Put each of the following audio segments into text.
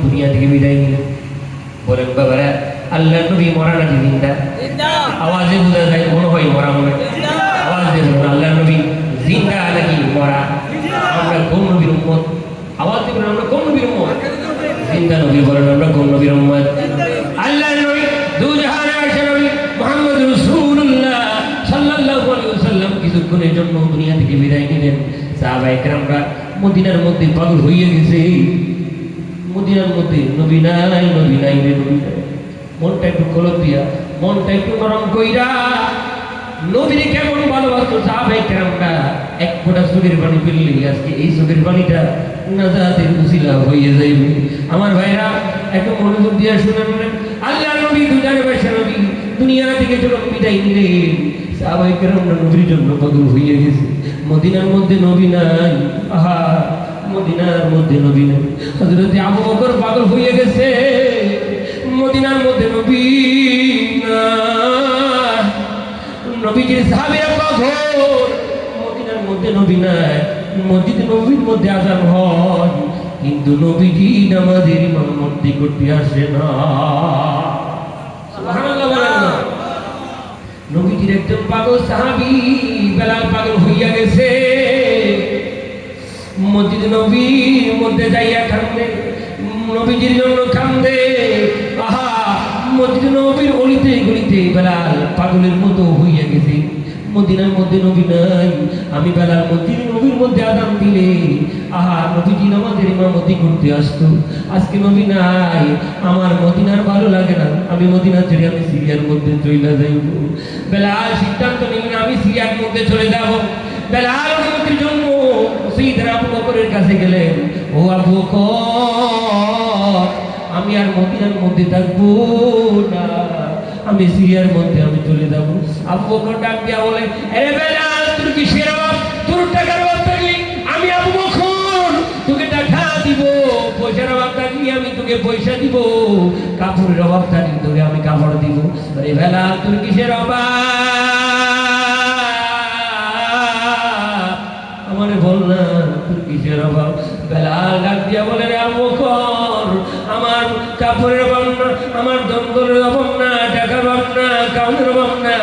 দুনিয়া থেকে বিদায় নিলেন। বলেন বাবারা, আল্লাহ নবী মরা নাকি জিন্দা? আওয়াজে বোঝা যায় মনে হয় মরা মনে। আওয়াজ দিয়ে বলুন, আল্লাহ নবী জিন্দা নাকি মরা? আমরা কোন নবীর উম্মত? আওয়াজ দিয়ে বলুন, আমরা কোন নবীর উম্মত? জিন্দা নবী। বলেন, আমরা কোন নবীর উম্মত? আল্লাহ নবী, দু জাহানের আশা নবী মুহাম্মদ রাসূলুল্লাহ সাল্লাল্লাহু আলাইহি ওয়াসাল্লাম কিছুক্ষণের জন্য দুনিয়া থেকে বিদায় নিলেন। সাহাবায়ে কেরামরা মদিনার মধ্যে পাগল হয়ে গেছে। মদিনার মধ্যে নবী নাই, নবী নাই রে নবী নাই। মনটা একটু কলপ দিয়া, মনটা একটু নরম কইরা নবীরে কেমন ভালোবাসতো সাহাবায়ে কেরামরা। এক ফোঁটা চোখের পানি ফেললে আজকে এই চোখের পানিটা নাজাতের উসিলা হয়ে যাইবে। আমার ভাইরা একটু মনোযোগ দিয়ে শুনেন। আল্লাহ নবী দুজানের বাদশা নবী দুনিয়া থেকে যখন বিদায় নিলেন, সাহাবায়ে কেরামরা নবীর জন্য পাগল হয়ে গেছে। মদিনার মধ্যে নবী নাই, আহা মদিনার মধ্যে নবী নাই। হযরত আবু বকর পাগল হয়ে গেছে, মদিনার মধ্যে নবী নাই। নবীজির সাহাবীরা পাগল, মদিনার মধ্যে নবী নাই। মসজিদে নবীর মধ্যে আযান হয়, কিন্তু নবীজি নামাজের ইমামতি করতে আসে না। সুবহানাল্লাহ বলেন না। নবীজির একজন পাগল সাহাবী বেলাল পাগল হইয়া গেছে। মসজিদ নবীর মধ্যে যাইয়া কান্দে, নবীজির জন্য কান্দে। আহা মসজিদ নবীর অলিতে গলিতে বেলাল পাগলের মতো হইয়া গেছে। মদিনার মধ্যে নবী নাই। আমি বেলাল মসজিদ নবীর মধ্যে আযান দিলে আহা নবীজি নামাজের ইমামতি করতে আসতো। আজকে নবী নাই, আমার মদিনার ভালো লাগে না। আমি মদিনা ছেড়ে আমি সিরিয়ার মধ্যে চলে যাইব। বেলাল সিদ্ধান্ত নিলেন, আমি সিরিয়ার মধ্যে চলে যাব। বেলাল অনুমতির জন্য সাইয়েদনা আবু বকরের কাছে গেলেন। ও আবু বকর, আমি আর মদিনার মধ্যে থাকবো না, আমি সিরিয়ার মধ্যে আমি চলে যাবো। আবু বকর ডাক দিয়া বলে, আরে বেলাল, তোর কিসের অভাব? তোর টাকার অভাব থাকলে আমি আবু বকর তোকে টাকা দিব, পয়সার অভাব থাকলে আমি তোকে পয়সা দিব, কাপড়ের অভাব থাকলে তোকে আমি কাপড় দিব। আরে বেলাল, তোর কিসের অভাব? আমারে বল না, তোর কিসের অভাব? বেলাল ডাক দিয়া বলে, রে আবু বকর, আমার কাপড়ের অভাব না, আমার দন্দরের অভাব না, টাকার অভাব না, কাউনের অভাব না,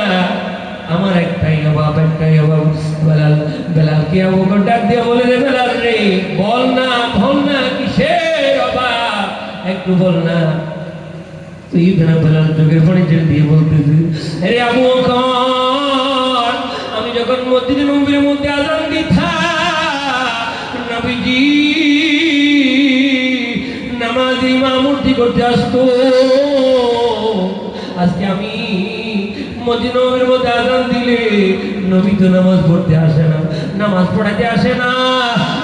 আমার একটাই অভাব, একটাই অভাব। বেলালকে আবু বকর ডাক দিয়া বলে, রে বেলাল রে, বল না, বল না, কিসের অভাব একটু বল না। তুই বেলাল চোখের পানি ছেড়ে দিয়ে বলতেছি, রে আবু বকর, আমি যখন মসজিদে নববীর মধ্যে আযান দিতাম, নবীজি নামাজ ইমামতি করতে আসতো। আজকে আমি মসজিদ নববীর মধ্যে আযান দিলে নবী তো নামাজ পড়তে আসে না, নামাজ পড়াতে আসে না।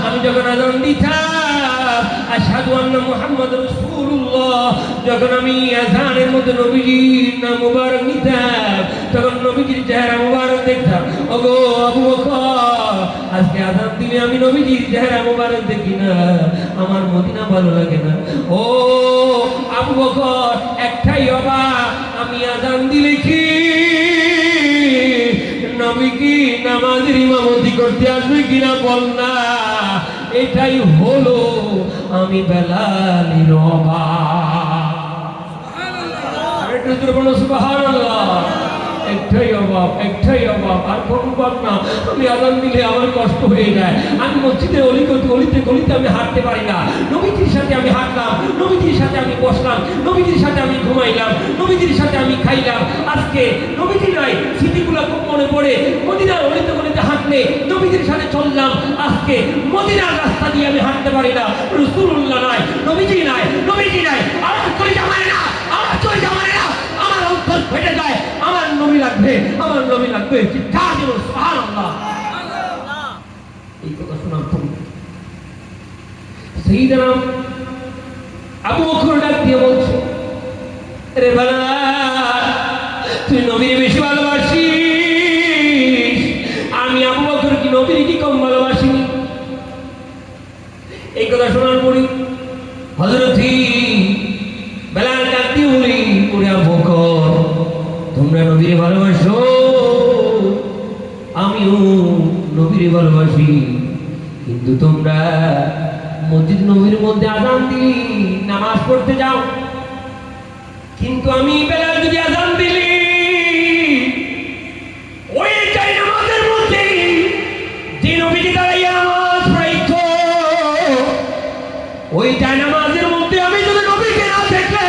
আমি যখন আযান দিতাম, আশহাদু আন্না মুহাম্মাদুর রাসূলুল্লাহ, যখন আমি আযানের মধ্যে নবীজির নাম মুবারক নিতাম, তখন নবীজির চেহারা মুবারক দেখতাম। ওগো আবু বকর, আজকে আযান দিলে আমি নবীজির চেহারা মুবারক দেখি না, আমার মদিনা ভালো লাগে না। ও আবু বকর, একটাই অভাব, আমি আযান দিলে কি নবী কি নামাজের ইমামতি করতে আসবে কিনা বল না। এটাই হলো আমি বেলালের অভাব। সুবহানাল্লাহ। একটাই অভাব, একটাই অভাব, আর কোন অভাব না। আমি আযান দিলে আমার কষ্ট হয়ে যায়। আমি মসজিদের অলিতে গলিতে আমি হাঁটতে পারি না। নবীজির সাথে আমি হাঁটলাম, নবীজির সাথে আমি বসলাম, নবীজির সাথে আমি ঘুমাইলাম, নবীজির সাথে আমি খাইলাম। আজকে নবীজি নাই, স্মৃতিগুলো খুব মনে পড়ে। মদিনার অলিতে গলিতে হাঁটলে নবীজির সাথে চললাম, আজকে মদিনার রাস্তা দিয়ে আমি হাঁটতে পারি না। রাসূলুল্লাহ নাই, নবীজি নাই, নবীজি নাই, আমার কলিজা মানে না, আমার কলিজা মানে না, আমার অন্তর ফেটে যায়। আমার নবী লাগবে, আমার নবী লাগবে। চিৎকার দিন সুবহানাল্লাহ। এই কথা শোনার পর সাইয়েদনা আবু বকর ডাক দিয়ে বলছে, রে বেলাল, তুই নবীর বেশি ভালোবাসিস, আমি আবু বকর কি নবীর কি কম ভালোবাসি? এই কথা শোনার পরই হযরত বেলাল ডাক দিয়ে বলি, ওরে আবু বকর, তোমরা নবীর ভালোবাসো, আমিও নবীর ভালোবাসি, কিন্তু তোমরা মসজিদ নবীর মধ্যে আজান দিলি নামাজ পড়তে যাও, কিন্তু আমি বেলাল যদি আজান দিলি ওই চাই নামাজের মধ্যে যে নবীজি দাঁড়াইয়া নামাজ পড়াইতো ওই চাই নামাজের মধ্যে আমি যদি নবীকে না দেখলে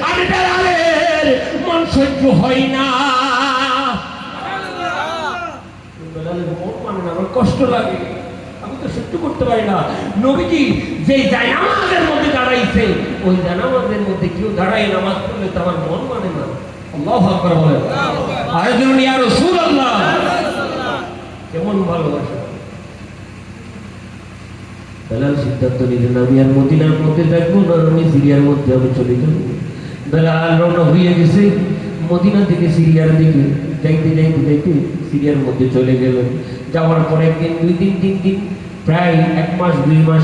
আমি বেলালের মন সহ্য হয় না, বেলালের মন মানে না, আমার কষ্ট লাগে, আমি তো সহ্য করতে পারি না। নবীজি যে জায়নামাজের মধ্যে দাঁড়াইছে ওই জায়নামাজের মধ্যে কেউ দাঁড়ায় নামাজ পড়লে তো আমার মন মানে না। আল্লাহু আকবার বলেন, আরেকজন ইয়া রাসূলুল্লাহ, কেমন ভালোবাসা। বেলাল সিদ্ধান্ত নিলেন আমি আর মদিনার মধ্যে থাকবো না, আমি সিরিয়ার মধ্যে আমি চলে যাব। বেলাল রওনা হয়ে গেছে মদিনা থেকে সিরিয়ার দিকে, যাইতে যাইতে যাইতে সিরিয়ার মধ্যে চলে গেলেন। যাওয়ার পরে একদিন, 2 দিন, 3 দিন, প্রায় 1 মাস 2 মাস,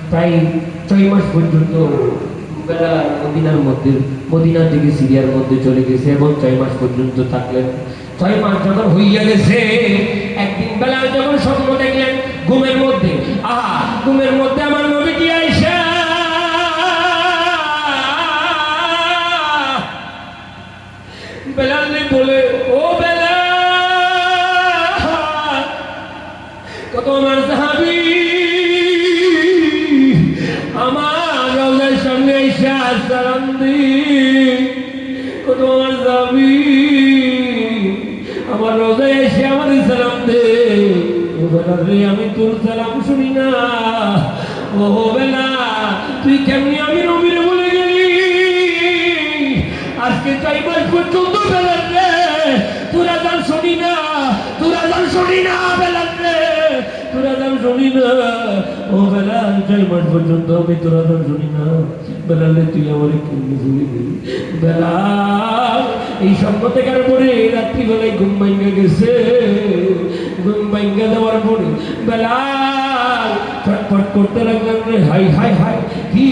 প্রায় 6 মাস পর্যন্ত বেলাল মদিনার মধ্যে, মদিনা থেকে সিরিয়ার মধ্যে চলে গেছে এবং 6 মাস পর্যন্ত থাকলেন। 6 মাস যখন হইয়া গেছে, একদিন বেলাল যখন স্বপ্ন দেখলেন ঘুমের মধ্যে, ঘুমের মধ্যে আমার নবীজি আয়েশা বেলাল বলে, ও বেলাল, কত আমার সাহাবী আমার রওজার সামনে আয়েশা সালাম দি, কত আমার সাহাবী আমার রওজায় এসে আমার সালাম দে। ও বেলাল রে, আমি তোর সালাম শুনি না। ও বেলাল, তুই কেমনি আমি নবীরে বলে গেলি? আজকে 4 মাস পর্যন্ত বেলাল রে তোর আযান শুনি না, তোর আযান শুনি না বেলাল রে, তোর আযান শুনি না। ও বেলাল, 4 মাস পর্যন্ত আমি তোর আযান শুনি না। বেলাল রে, তুই আমার কেমনি ভুলে গেলি? বেলাল এই স্বপ্ন দেখার পরে রাত্রিবেলায় ঘুম ভাঙা গেছে। ঘুম ভাঙা দেওয়ার পরে বেলাল ছটফট করতে লাগলেন, রে হাই হাই হাই, কি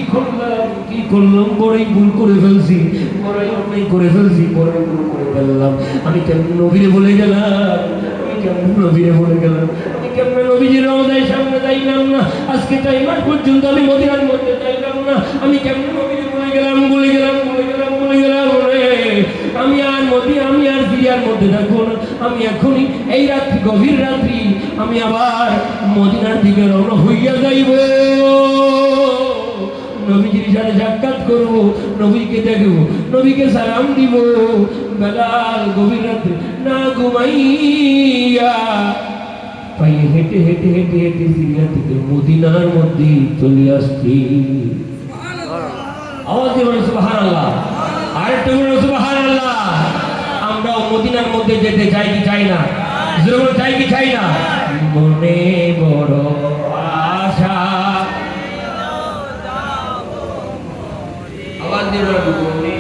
করলাম, বড়ই ভুল করে ফেলছি, বড়ই অন্যায় করে ফেলছি, বড়ই ভুল করে ফেললাম। আমি কেমন নবীরে বলে গেলাম, আমি কেমন নবীরে বলে গেলাম, আমি কেমন নবীজির রওজায় সামনে যাইলাম না, আজকে 4 মাস পর্যন্ত আমি মদিনার মধ্যে যাইলাম না, আমি কেমন নবীরে বলে গেলাম, বলে গেলাম, বলে গেলাম, বলে গেলাম রে। আমি আর সিরিয়ার মধ্যে থাকবো না, আমি এখনই এই রাত্রি, গভীর রাত্রি আমি আবার মদিনার দিকে রওনা হইয়া যাইব, নবীজির সাথে সাক্ষাৎ করব, নবীকে দেখব, নবীকে সালাম দিব। বেলাল গভীর রাত্রে না ঘুমাইয়া পায়ে হেঁটে হেঁটে হেঁটে হেঁটে সিরিয়া থেকে মদিনার মধ্যে চলে আসছি। আওয়াজ দিয়ে বলে সুবহানাল্লাহ, আরেকটু বলে সুবহানাল্লাহ। আমরাও মদিনার মধ্যে যেতে চাই কি চাই না? জোরে চাই কি চাই না? মনে বড় আশা, আওয়াজ দিয়ে বলে মনে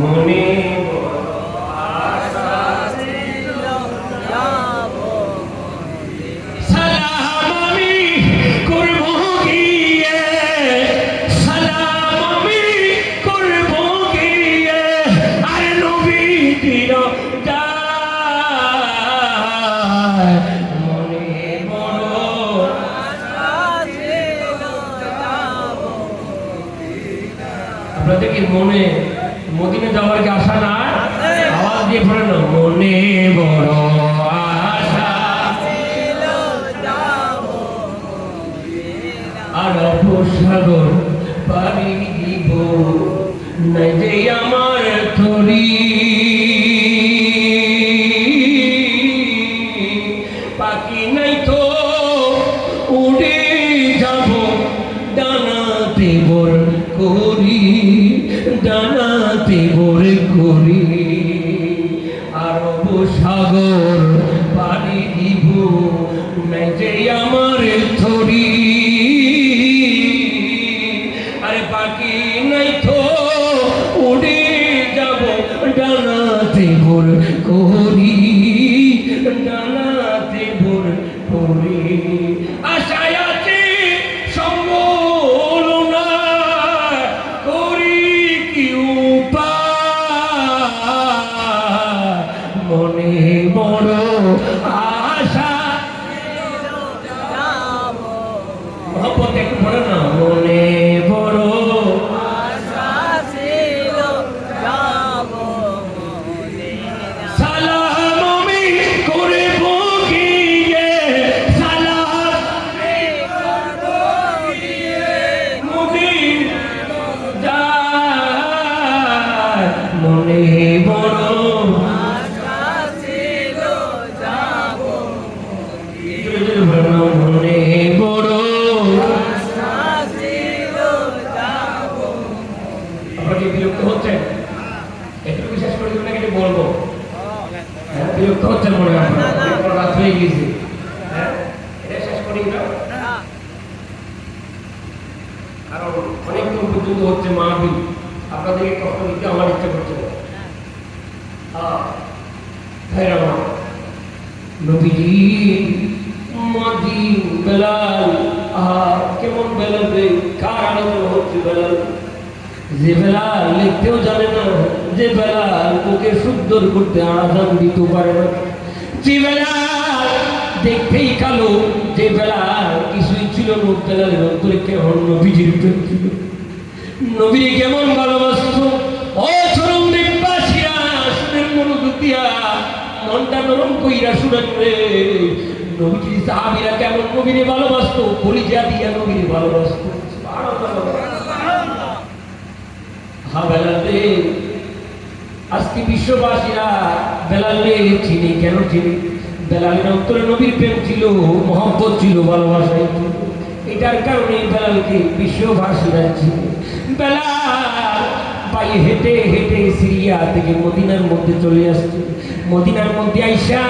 মনে আপনাদের কি মনে মদিনা যাওয়ার কি আশা না? আওয়াজ দিয়ে পড়ে না, মনে বড় আশা আর অপসাগর পারি দিব নাই যে আমার তরি, পাখি নাই তো উড়ে যাব ডানাতে বর করি, ডানাতে বর করি আর অপসাগর পারি দিব নাই যে আমার তরি, আরে পাখি নাই তো উড়ে যাব ডানাতে ভোর করি, ডানাতে ভোর করি। আশায় আছে সম্বল না করি কি উপায়, মনে মনে বড় মনে বড় আপনাকে বিরক্ত হচ্ছেন? একটু বিশেষ করে আপনাকে একটু বলবো, বিরক্ত হচ্ছেন মনে হয় রাত হয়ে গেছে, এটা শেষ করি না, কারণ অনেক দূর পর্যন্ত হচ্ছে মাহফিল, আপনাদেরকে কষ্ট দিতে আমার ইচ্ছা করছে না। নবীজি মাঝি বেলাল, কেমন বেলাল রে, কার আলোচনা হচ্ছে বেলাল, যে বেলাল লিখতেও জানে না, যে বেলাল ওকে সুন্দর করতে আজান দিতে পারে না, যে বেলাল দেখতেই কালো, যে বেলাল কিছুই ছিল না, বেলালের অন্তরে কেমন নবীজির প্রেম ছিল, নবীরে কেমন ভালোবাসত। ও চরম দেববাসীরা শুনেন, মনোযোগ দিয়া মনটা নরম কইরা শুনেন রে, নবীজির সাহাবীরা কেমন নবীরে ভালোবাসতো, কলিজা দিয়া নবীরে ভালোবাসতো। বেলালে আজকে বিশ্ববাসীরা বেলালে চিনি, কেন চিনি? বেলালের অন্তরে নবীর প্রেম ছিল, মহব্বত ছিল, ভালোবাসা ছিল, এটার কারণে বেলালকে বিশ্ববাসীরা চিনি। বেলাল পায়ে হেঁটে হেঁটে সিরিয়া থেকে মদিনার মধ্যে চলে আসছে, মদিনার মধ্যে আইসা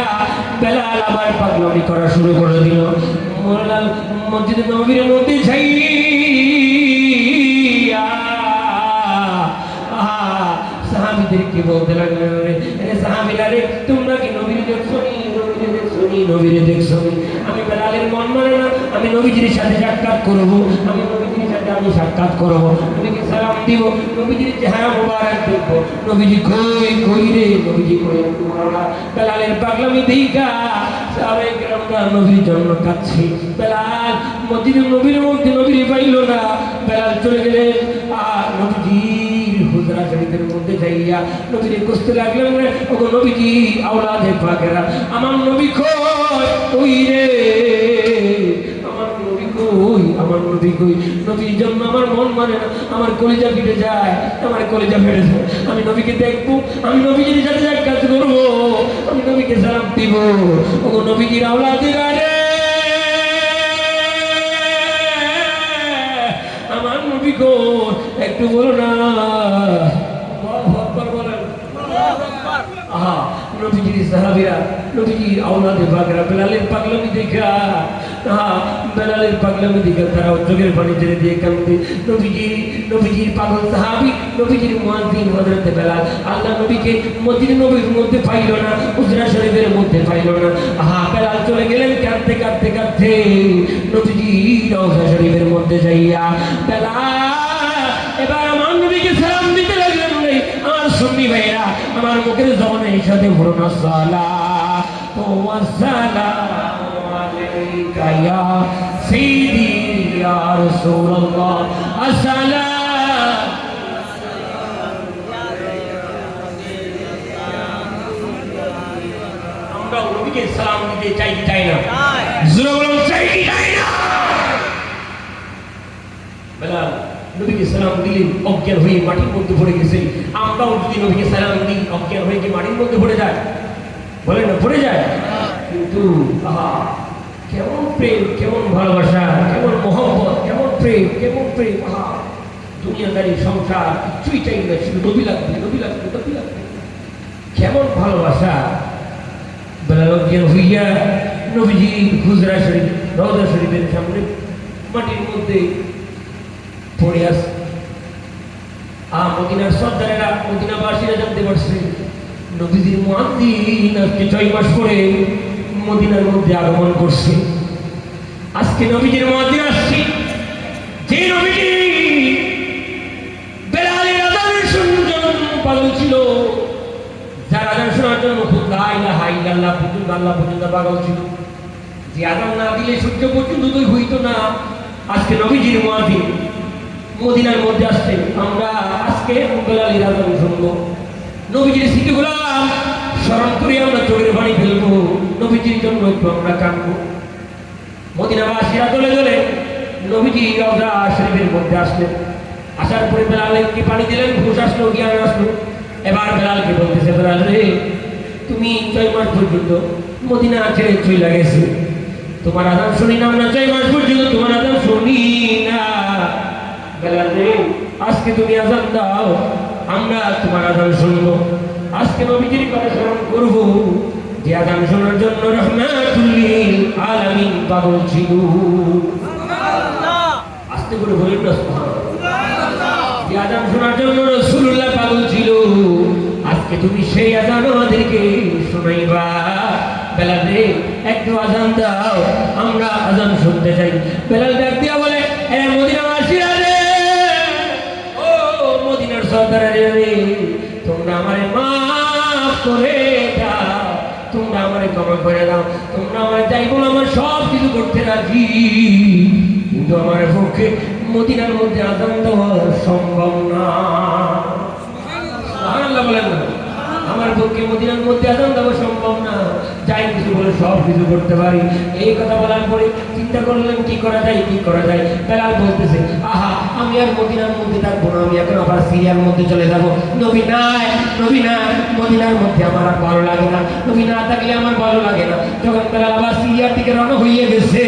বেলাল আবার পাগলামি করা শুরু করে দিল। মসজিদে নবীর মধ্যে যাই সাহাবীদেরকে বলতে লাগলেন, সাহাবীরা রে, তোমরা কি নবীরে দেখছো নি? নবীরে দেখছো নি? নবীরে দেখছো নি? আমি বেলালের মন মানে না, আমি নবীজির সাথে সাক্ষাৎ করব, আমি নবীজির সাথে আমি সাক্ষাৎ করব, নবীকে সালাম দিব, নবীজির চেহারা মোবারক দেখব। নবীজি কই কই রে, নবীজি কই? বেলালের পাগলামি দেখা সাহাবায়ে কেরামরা নবীর জন্য কাঁদছে। বেলাল মসজিদের নবীর মধ্যে নবীরে পাইল না, বেলাল চলে গেলেন নবীজির হুজরা শরীফের মধ্যে যাইয়া নবীরে কষ্ট লাগলেন, ওগো নবীজি, আওলাদে পাকেরা, আমার নবী কই রে, আমার নবী কই, আমার নবী কই? নবীর জন্য আমার মন মানে না, আমার কলিজা ফিরে যায়, আমার কলিজা ফিরে যায়। আমি নবীকে দেখবো, আমি নবীজির সাথে সাক্ষাৎ করবো, আমি নবীকে সালাম দিব। ওগো নবীজির আওলাদেরা রে, আমার নবী কই, একটু বলো না। নবীজির সাহাবীরা, নবীজির আওলাদে পাকেরা বেলালের পাগলামি দেখা, বেলালের পাগলামি দেখা তারা চোখের পানি ছেড়ে দিয়ে কাঁদতে। নবীজির পাগল সাহাবী, নবীজির মুয়াজ্জিন হযরত বেলাল আল্লাহ নবীকে মসজিদে নববীর মধ্যে পাইল না, হুজরা শরীফের মধ্যে পাইল না। বেলাল চলে গেলেন কাঁদতে কাঁদতে কাঁদতে নবীজির রওজা শরীফের মধ্যে যাইয়া বেলাল এবার আমার নবীকে সালাম দিতে লাগলেন। আমার সুন্নি ভাইরা, আমার মুখের জবানের সাথে বলো না, সালাতু ওয়াস সালামু আলাইকা ইয়া সাইয়্যিদি ইয়া রাসূলুল্লাহ, আসসালাম। আমরা নবীকে সালাম দিতে চাই কি চাই না? জোরে বলুন, চাই কি চাই না? বেলাল নবীকে সালাম দিলেন, অজ্ঞান হয়ে মাটির মধ্যে পড়ে গেছে। আমরাও যদি নবীকে সালাম দিই, অজ্ঞান হয়ে কি মাটির মধ্যে পড়ে যায়? বলে না, পড়ে যায়। কিন্তু কেমন প্রেম, কেমন ভালোবাসা, কেমন মহব্বত, কেমন প্রেম, কেমন প্রেম। দুনিয়াদারি সংসার কিছুই চাই না, শুধু নবী লাগবে, নবী লাগবে, নবী লাগবে। কেমন ভালোবাসা। বেলাল অজ্ঞান হইয়া নবীজি হুজরা শরীফ, রওজা শরীফের সামনে মাটির মধ্যে পড়ে আসে। মদিনার সর্দারেরা, মদিনাবাসীরা জানতে পারছে নবীজির মুয়াজ্জিন আজকে 6 মাস পরে মদিনার মধ্যে আগমন করছে। আজকে নবীজির মুয়াজ্জিন আসছে, যে নবীজি বেলালের আযানের জন্য পাগল ছিল, যার আযান শোনার জন্য খুব লা ইলাহা ইল্লাল্লাহ পর্যন্ত আল্লাহ পর্যন্ত পাগল ছিল, যে আযান না দিলে সূর্য পর্যন্ত উদয় হইত না। আজকে নবীজির মুয়াজ্জিন মদিনার মধ্যে আসছে, আমরা আজকে বেলালের আযান শুনবো, নবীজির স্মৃতিগুলো স্মরণ করে আমরা চোখের পানি ফেলবো, নবীজির জন্য একটু আমরা কাঁদবো। মদিনাবাসীরা চলে চলে নবীজি রওজা শরীফের মধ্যে আসলেন। আসার পরে বেলালকে পানি দিলেন, হুঁশ আসলো, জ্ঞান আসলো। এবার বেলালকে বলতেছে, বেলাল রে, তুমি 6 মাস পর্যন্ত মদিনা ছেড়ে চলে গেছো, তোমার আযান শুনি না, আমরা 6 মাস পর্যন্ত তোমার আযান শুনি না। বেলাল রে, আজকে তুমি আযান দাও, আমরা তোমার আযান শুনবো। আজকে নবীজির কথা স্মরণ করবো, যে আযান শোনার জন্য রাহমাতুল লিল আলামিন পাগল ছিল। আস্তে করে বলেন না সুবহানাল্লাহ। যে আযান শোনার জন্য রাসূলুল্লাহ পাগল ছিল, আজকে তুমি সেই আযান আমাদেরকে শোনাইবা। বেলাল রে, একটু আযান দাও, আমরা আযান শুনতে চাই। বেলাল ডাক দিয়া বলে, এ মদিনাবাসীরা রে, ও মদিনার সর্দাররা রে, তোমরা আমারে মাফ করে দাও, তোমরা আমারে ক্ষমা করে দাও, তোমরা আমার যাই বলো আমার সব কিছু করতে রাজি, কিন্তু আমার পক্ষে মদিনার মধ্যে আযান দেওয়া সম্ভব না। সুবহানাল্লাহ বলেন না, আমার পক্ষে মদিনার মধ্যে আযান দেওয়া সম্ভব না, যাই কিছু বলে সব কিছু করতে পারি। এই কথা বলার পরে চিন্তা করলেন কি করা যায়, কি করা যায়। বেলাল বলতেছে, আহা, আমি আর মদিনার মধ্যে থাকবো না, আমি এখন আবার সিরিয়ার মধ্যে চলে যাবো। নবী নাই, নবী নাই, মদিনার মধ্যে আমার আর ভালো লাগে না, নবী না থাকলে আমার ভালো লাগে না। যখন বেলাল আবার সিরিয়ার দিকে রওনা হয়ে গেছে,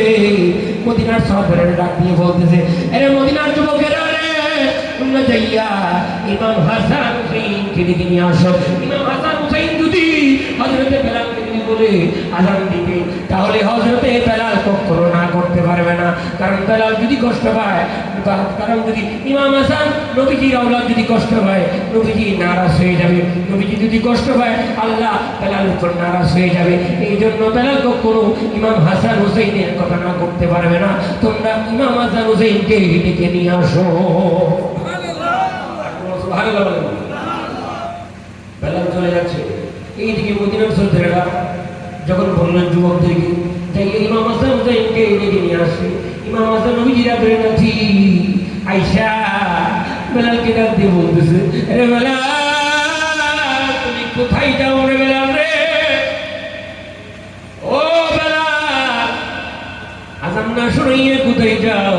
মদিনার সর্দারের ডাক দিয়ে বলতেছে, আরে মদিনার যুবকেরা রে, তোমরা যাইয়া ইমাম হাসান হুসাইনকে ডেকে নিয়ে আসো। ইমাম হাসান হুসাইন যদি হযরতে বেলালকে বলে আযান দিবে, তাহলে হযরতে বেলাল কখনো না করতে পারবে না। কারণ বেলাল যদি কষ্ট পায়, কারণ যদি ইমাম হাসান নবীজির আওলাদ যদি কষ্ট পায়, নবীজি নারাজ হয়ে যাবে। নবীজি যদি কষ্ট পায়, আল্লাহ বেলালের উপর নারাজ হয়ে যাবে। এই জন্য বেলাল কখনো ইমাম হাসান হুসাইনের কথা না করতে পারবে না। তোমরা ইমাম হাসান হুসাইনকে ডেকে নিয়ে আসো। সুবহানাল্লাহ। বেলাল চলে যাচ্ছে, এইদিকে মদিনার সর্দারেরা যখন বললেন যুবকদেরকে, যাই ইমাম হাসান হুসাইনকে ডেকে নিয়ে আসে। ইমাম হাসান নবীজির আদরের নাতি আয়েশা বেলালকে ডাক দিয়ে বলতেছে, আরে বেলাল, তুমি কোথায় যাও রে বেলাল রে? ও বেলাল, আযান না শুনিয়ে কোথায় যাও?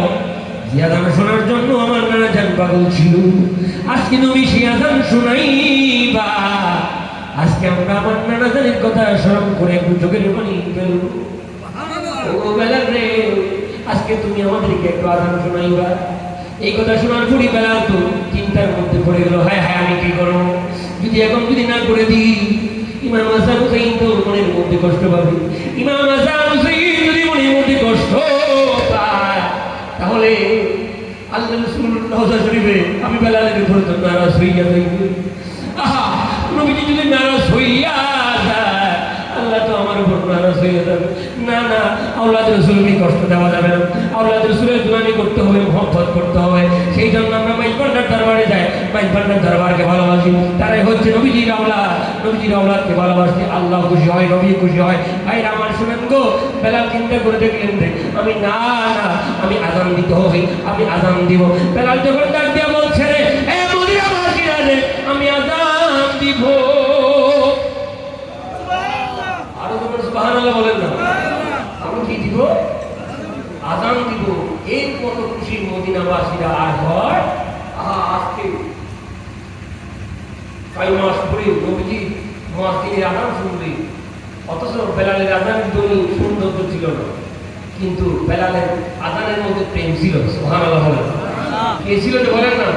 যে আযান শোনার জন্য আমার নানা জান পাগল ছিল, আজকে নবী সেই আযান শোনাইবা। আজকে আমরা আমার নানা জানের কথা স্মরণ করে একটু চোখের পানি ফেলব। ও বেলাল রে, আজকে তুমি আমাদেরকে একটু আযান শোনাইবা। এই কথা শোনার পরই বেলাল তো চিন্তার মধ্যে পড়ে গেল, হায় হায়, আমি কি করবো? যদি এখন যদি না করে দিই, ইমাম হাসান হুসাইন তো মনের মধ্যে কষ্ট পাবে। ইমাম হাসান হুসাইন যদি মনের মধ্যে কষ্ট পায়, তাহলে আল্লাহ রাসূলুল্লাহ শরীফে আমি বেলালের উপর তো নারাজ হইয়া যাইব। আহা, নবীজি যদি নারাজ হইয়া যায়, আল্লাহ তো আমার উপর নারাজ হইয়া যাবে। না না, আওলাদ রাসূলকে কষ্ট দেওয়া যাবে না, আওলাদ রাসূলের দুআনি করতে হবে, মহব্বত করতে হবে। সেই জন্য আমরা মাইজবান্ডার দরবারে যাই, মাইজবান্ডার দরবারকে ভালোবাসি। তারাই হচ্ছে নবীজির আওলাদ, নবীজির আওলাদকে ভালোবাসি, আল্লাহ খুশি হয়, নবী খুশি হয়। ভাই আমার শুনেন গো, বেলাল চিন্তা করে দেখলেন যে আমি না না, আমি আযান দিতে হবে, আমি আযান দিব। বেলাল যখন ডাক দিয়া বলছে, রে এ মদিনাবাসীরা রে, আমি আযান দিব। আরো তোমরা সুবহানাল্লাহ বলেন না, আমি কি দিব? আযান দিব। এর কত খুশি মদিনাবাসীরা আর হয়। আজকে 6 মাস পরে নবীজি মুয়াজ্জিনের আযান শুনবে, অথচ বেলালের আযান ধ্বনি সৌন্দর্য ছিল না, কিন্তু বেলালের আযানের মধ্যে প্রেম ছিল। সুবহানাল্লাহ বলেন। কে ছিল যে বলেন না?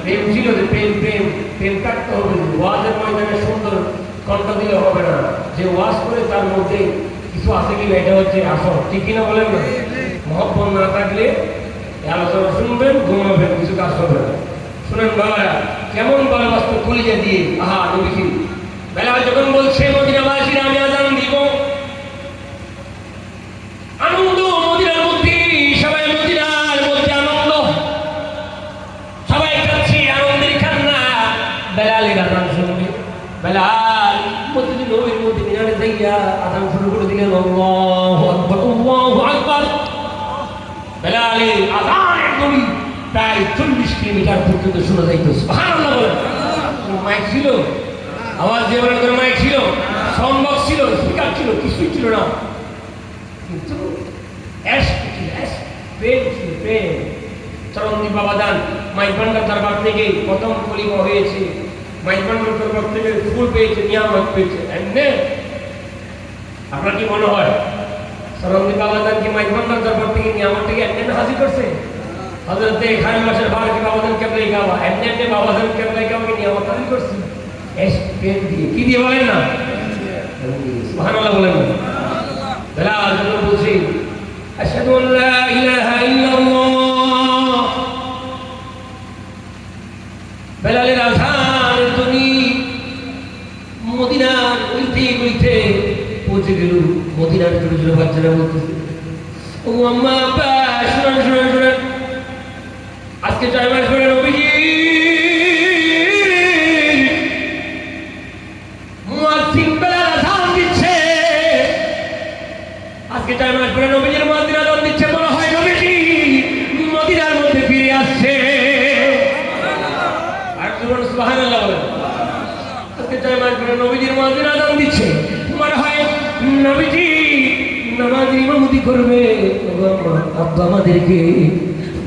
প্রেম ছিল। যে প্রেম প্রেম প্রেম থাকতে হবে। ওয়াজের ময়দানে সুন্দর কণ্ঠ দিলে হবে না, যে ওয়াজ করে তার মধ্যে কিছু আছে কিনা, এটা হচ্ছে আসল। ঠিক কিনা বলেন না? মহব্বত না থাকলে আলোচনা শুনবেন, ঘুমাবেন, কিছু কাজ হবে না। শুনেন বাবারা, কেমন ভালোবাসত কলিজা দিয়ে। আহা নবীজি, বেলাল যখন বলছে মদিনাবাসীরা আমি আযান দিব, আনন্দ মদিনার মধ্যে, সবাই মদিনার মধ্যে আনন্দ, সবাই কাছে আনন্দের কান্না। বেলালের আযান শুনবে। বেলাল মসজিদে নববীর মধ্যে মিনারে যাইয়া আযান শুরু করে দিলেন, আল্লাহু আকবার, আল্লাহু আকবার। বেলালের আযানের ধ্বনি প্রায় 40 কিলোমিটার পর্যন্ত শোনা যাইত। সুবহানাল্লাহ বলেন। মাইক ছিল, আওয়াজ দিয়ে বলেন করে মাইক ছিল, সাউন্ড বক্স ছিল, স্পিকার ছিল, কিছুই ছিল না, কিন্তু প্রেম ছিল, প্রেম। চরণদ্বীপ বাবা যান মাইজবান্ডার দরবার থেকে প্রথম খলিফা হয়েছে মাইজবান্ডার দরবার থেকে ফুল পেয়েছে, নিয়ামত পেয়েছে। এমনি আপনার কি মনে হয় সরন্দি বাবাজান কি মাইজবান্ডার দরবার থেকে নিয়ামত থেকে এমনি হাজির করছে? হযরতে খান মাসের বারকি বাবাজান কেবলাই গাওয়া এমনি এমনি বাবাজান কেবলাই গাওয়াকে নিয়ামত হাজির করছে এসপেন দিয়ে। কি দিয়ে বলেন না? সুবহানাল্লাহ বলেন না? বেলাল যখন বলছি আশহাদু আল্লা ইলাহা ইল্লাল্লাহ, বেলালের আযান ধ্বনি মদিনার উইতে পৌঁছে গেল। মদিনার ছোট ছোট বাচ্চারা বলতেছে, ও আম্মা আব্বা শুনুন শুনুন শুনুন, আজকে 4 মাস পরে নবীজি মুয়াজ্জিন বেলাল আযান দিচ্ছে। আজকে 4 মাস পরে নবীজির মুয়াজ্জিন আযান দিচ্ছে, মনে হয় নবীজি মদিনার মধ্যে ফিরে আসছে। আর সুবহানাল্লাহ বলেন। আজকে 4 মাস পরে নবীজির মুয়াজ্জিন আযান দিচ্ছে, মনে হয় নবীজি নামাজ ইমামতি করবে। আব্বা আমাদেরকে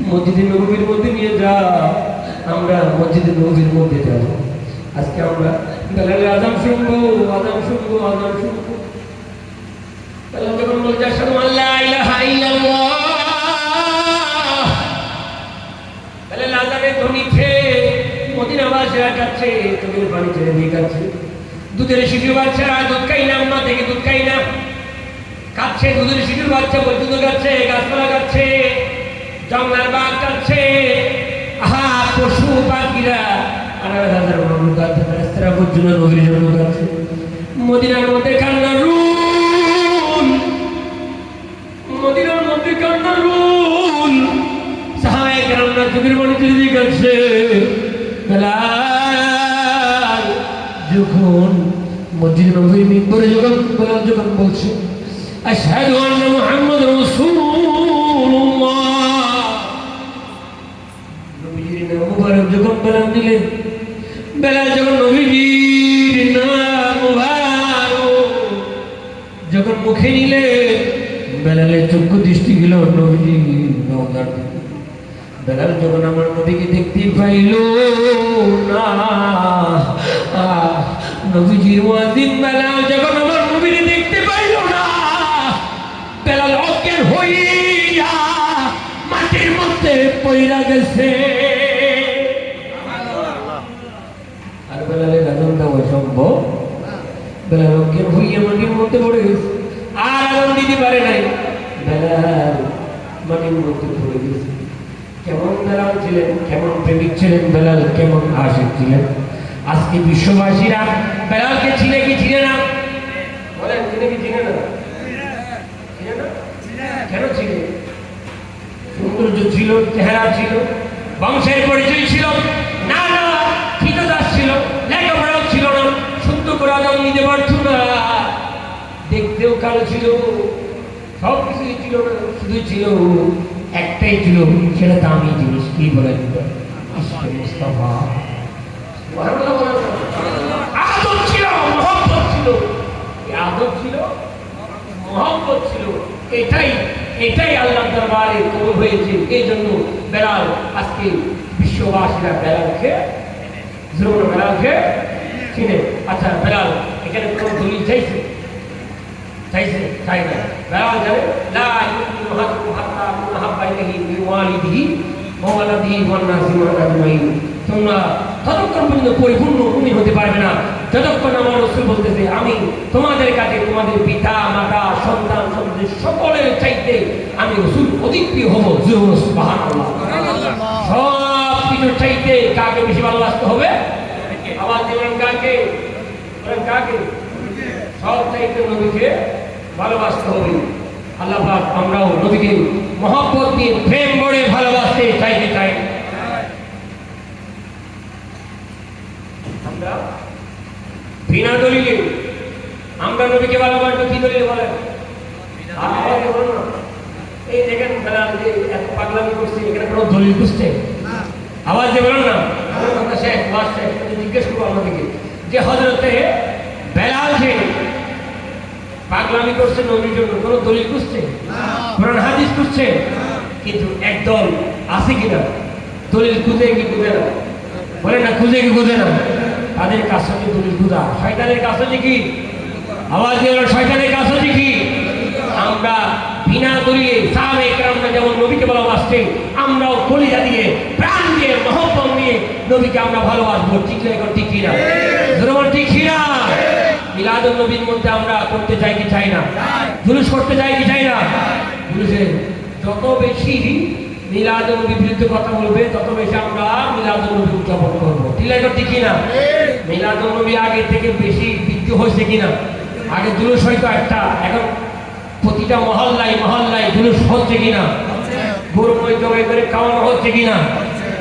মসজিদে নববীর মধ্যে নিয়ে যা, আমরা মসজিদে নববীর মধ্যে যাব। আজকে আমরা বেলালের আযান শুনবো, আযান শুনবো, আযান শুনবো। বেলাল যখন বলছে আশহাদু আল্লা ইলাহা ইল্লাল্লাহ, বেলাল আযানের ধ্বনিতে মদিনাবাসীরা যাচ্ছে, চোখের পানি ছেড়ে দিয়ে যাচ্ছে। দুধের শিশু বাচ্চারা দুধ খাই না, আম্মা থেকে দুধ খাই না কাচ্ছে। দুধের শিশুর বাচ্চা বৈদ্যুৎ কাচ্ছে, গাছপালা কাচ্ছে, জঙ্গলার বাঘ কাচ্ছে, আহা পশু পাখিরা 18,000 মানুষ কাচ্ছে, রাস্তারা পর্যন্ত নবীর জন্য কাচ্ছে। মদিনার মধ্যে কান্নার রুল, মদিনার মধ্যে কান্নার রুল। সাহাবায়ে কেরামরা চোখের পানি ছেড়ে দিয়ে কাচ্ছে। বেলাল যখন মসজিদ নববীর মিম্বরে যখন বলছে আশহাদু আন্না মুহাম্মাদুর রাসূলুল্লাহ, নবীজির নাম মুবারক যখন বেলাল দিলেন, বেলাল যখন নবীজির নাম মুবারক যখন মুখে নিলেন, বেলালের চক্ষু দৃষ্টি গেল নবীজির নওগার। বেলাল যখন আমার নবীকে দেখতে পাইল না, নবীজির মুয়াজ্জিন বেলাল যখন আমার নবীকে দেখতে পাইল না, বেলাল অজ্ঞান হইয়া মাটির মধ্যে পইড়া গেছে। আর বেলালের আযান দেওয়া সম্ভব? বেলাল অজ্ঞান হইয়া মাটির মধ্যে পড়ে গেছে, আর আযান দিতে পারে নাই। বেলাল মাটির মধ্যে পড়ে গেছে। কেমন বেলাল ছিলেন, কেমন প্রেমিক ছিলেন বেলাল, কেমন আশিক ছিলেন। আজকে বিশ্ববাসীরা বেলালকে চিনে কি চিনে না? বলেন, চিনে কি চিনে না? চিনে না? কেন চিনে? সৌন্দর্য ছিল, চেহারা ছিল, বংশের পরিচয় ছিল না, না কৃতদাস ছিল, লেখাপড়াও ছিল না, শুদ্ধ করে আযান দিতে পারত না, দেখতেও কালো ছিল, সব কিছুই ছিল না, শুধু ছিল একটাই ছিল, সেটা দামি জিনিস। কি বলেন? ইশকে মুস্তাফা। আদব ছিল, মহব্বত ছিল, আদব ছিল, মহব্বত ছিল। এটাই আল্লাহর দরবারে কবুল হয়েছে। এই জন্য বেলাল আজকে বিশ্ববাসীরা বেলালকে চিনে। আচ্ছা, বেলাল এখানে কোন দলিল চাইছে? চাই না। বেলাল জানে লা ইউমিনু আহাদুকুম হাত্তা আকুনা হাব্বা ইলাইহি মিন ওয়ালিদিহি ওয়া ওয়ালাদিহি ওয়ান নাসি আজমাইন। তোমরা ততক্ষণ পর্যন্ত পরিপূর্ণ মুমিন হতে পারবে না যতক্ষণ আমার রাসূল বলতেছে আমি তোমাদের কাছে তোমাদের পিতা মাতা সন্তান সন্ততি সকলের চাইতে আমি রাসূল অধিক প্রিয় হব। সুবহানাল্লাহ। সব কিছুর চাইতে কাকে বেশি ভালোবাসতে হবে? আওয়াজ দিবেন কাকে? বলেন কাকে? সব চাইতে নবীকে ভালোবাসতে হবে। আল্লাহ পাক আমরাও নবীকে মহব্বত দিয়ে প্রেম ভরে ভালোবাসতে চাই। আমরা বিনা দলিলে আমরা নবীকে ভালোবাসবো। কি দলিলে বলেন? এই দেখেন বেলাল যে এত পাগলামি করছে, এখানে কোনো দলিল খুঁজছে? আওয়াজ দিয়ে বলেন না। জিজ্ঞেস করবো আমাদেরকে যে হযরতে বেলাল যে পাগলামি করছে নবীর জন্য, কোনো দলিল খুঁজছে? কোরআন হাদিস খুঁজছে? কিন্তু একদল আছে কিনা দলিল খুঁজে কি খুঁজে না? বলে না খুঁজে কি খুঁজে না? তাদের কাজ হচ্ছে জুলুস গুজা, শয়তানের কাজ হচ্ছে কি? আওয়াজ দিয়ে বলেন, শয়তানের কাজ হচ্ছে কি? আমরা বিনা দলিলে সাহাবে একরামরা যেমন নবীকে ভালোবাসছে, আমরাও কলিজা দিয়ে প্রাণ দিয়ে মহব্বত নিয়ে নবীকে আমরা ভালোবাসবো। ঠিক না? এখন ঠিক কিনা? ধরুন ঠিক কিনা? মিলাদুন নবীর মধ্যে আমরা করতে চাই কি চাই না? জুলুস করতে চাই কি চাই না? জুলুসে যত বেশি মিলাদুন নবীর বিরুদ্ধে কথা বলবে তত বেশি আমরা মিলাদুন নবী উদযাপন করবো। ঠিক না? এখন ঠিক কিনা? মিলাদুন নবী আগে থেকে বেশি বৃদ্ধি হয়েছে কিনা? আগে জুলুস হয়তো একটা, এখন প্রতিটা মহল্লায় মহল্লায় জুলুস হচ্ছে কিনা? গরু জবাই করে খাওয়ানো হচ্ছে কিনা?